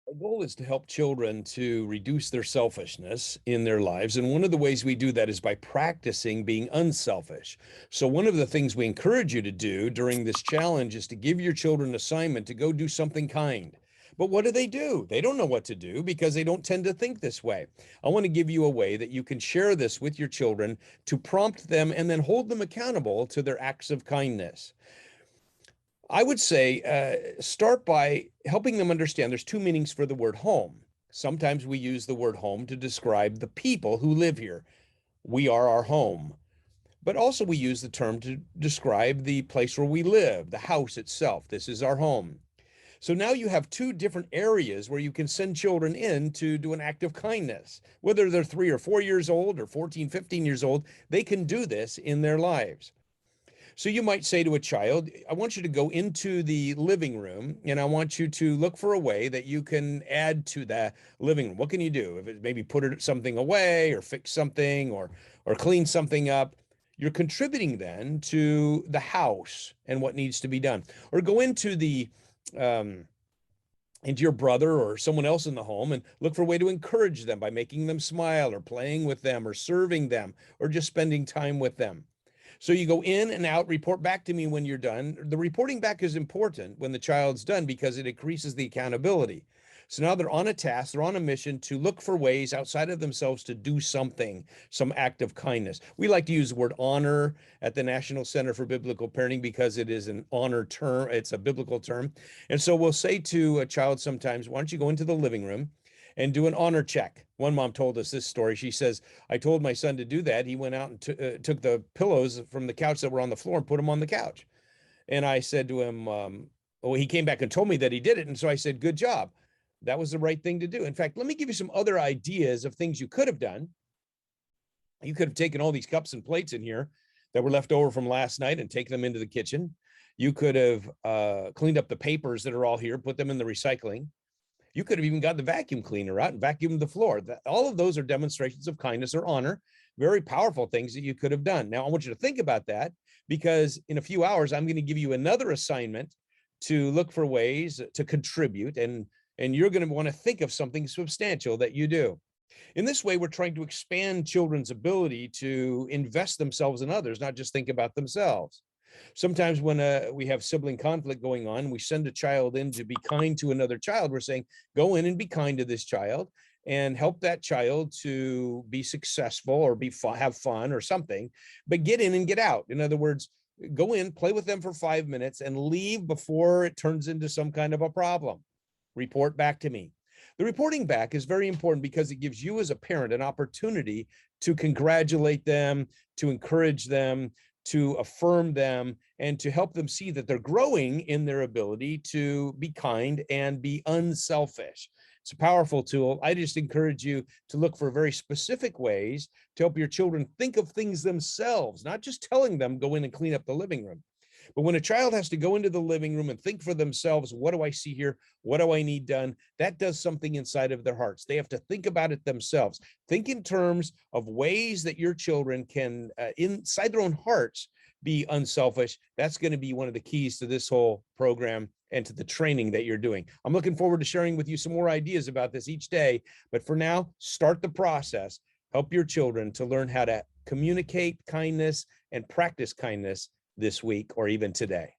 Our goal is to help children to reduce their selfishness in their lives. And one of the ways we do that is by practicing being unselfish. So, one of the things we encourage you to do during this challenge is to give your children an assignment to go do something kind. But what do? They don't know what to do because they don't tend to think this way. I want to give you a way that you can share this with your children to prompt them and then hold them accountable to their acts of kindness. I would say start by helping them understand there's two meanings for the word home. Sometimes we use the word home to describe the people who live here. We are our home. But also, we use the term to describe the place where we live, the house itself. This is our home. So now you have two different areas where you can send children in to do an act of kindness. Whether they're 3 or 4 years old or 14, 15 years old, they can do this in their lives. So you might say to a child, I want you to go into the living room and I want you to look for a way that you can add to the living room. What can you do? If it maybe put something away or fix something or clean something up, you're contributing then to the house and what needs to be done. Or go um, into your brother or someone else in the home and look for a way to encourage them by making them smile or playing with them or serving them or just spending time with them. So you go in and out, report back to me when you're done. The reporting back is important when the child's done because it increases the accountability. So now they're on a task, they're on a mission to look for ways outside of themselves to do something, some act of kindness. We like to use the word honor at the National Center for Biblical Parenting because it is an honor term, it's a biblical term. And so we'll say to a child sometimes, why don't you go into the living room and do an honor check? One mom told us this story. She says, I told my son to do that. He went out and took the pillows from the couch that were on the floor and put them on the couch. And I said to him, well, he came back and told me that he did it. And so I said, good job. That was the right thing to do. In fact, let me give you some other ideas of things you could have done. You could have taken all these cups and plates in here that were left over from last night and taken them into the kitchen. You could have cleaned up the papers that are all here, put them in the recycling. You could have even got the vacuum cleaner out and vacuumed the floor. All of those are demonstrations of kindness or honor, very powerful things that you could have done. Now, I want you to think about that because in a few hours, I'm going to give you another assignment to look for ways to contribute, and you're going to want to think of something substantial that you do. In this way, we're trying to expand children's ability to invest themselves in others, not just think about themselves. Sometimes when we have sibling conflict going on, we send a child in to be kind to another child. We're saying, go in and be kind to this child and help that child to be successful or have fun or something, but get in and get out. In other words, go in, play with them for 5 minutes and leave before it turns into some kind of a problem. Report back to me. The reporting back is very important because it gives you as a parent an opportunity to congratulate them, to encourage them, to affirm them, and to help them see that they're growing in their ability to be kind and be unselfish. It's a powerful tool. I just encourage you to look for very specific ways to help your children think of things themselves, not just telling them go in and clean up the living room. But when a child has to go into the living room and think for themselves, what do I see here? What do I need done? That does something inside of their hearts. They have to think about it themselves. Think in terms of ways that your children can, inside their own hearts, be unselfish. That's going to be one of the keys to this whole program and to the training that you're doing. I'm looking forward to sharing with you some more ideas about this each day. But for now, start the process. Help your children to learn how to communicate kindness and practice kindness this week or even today.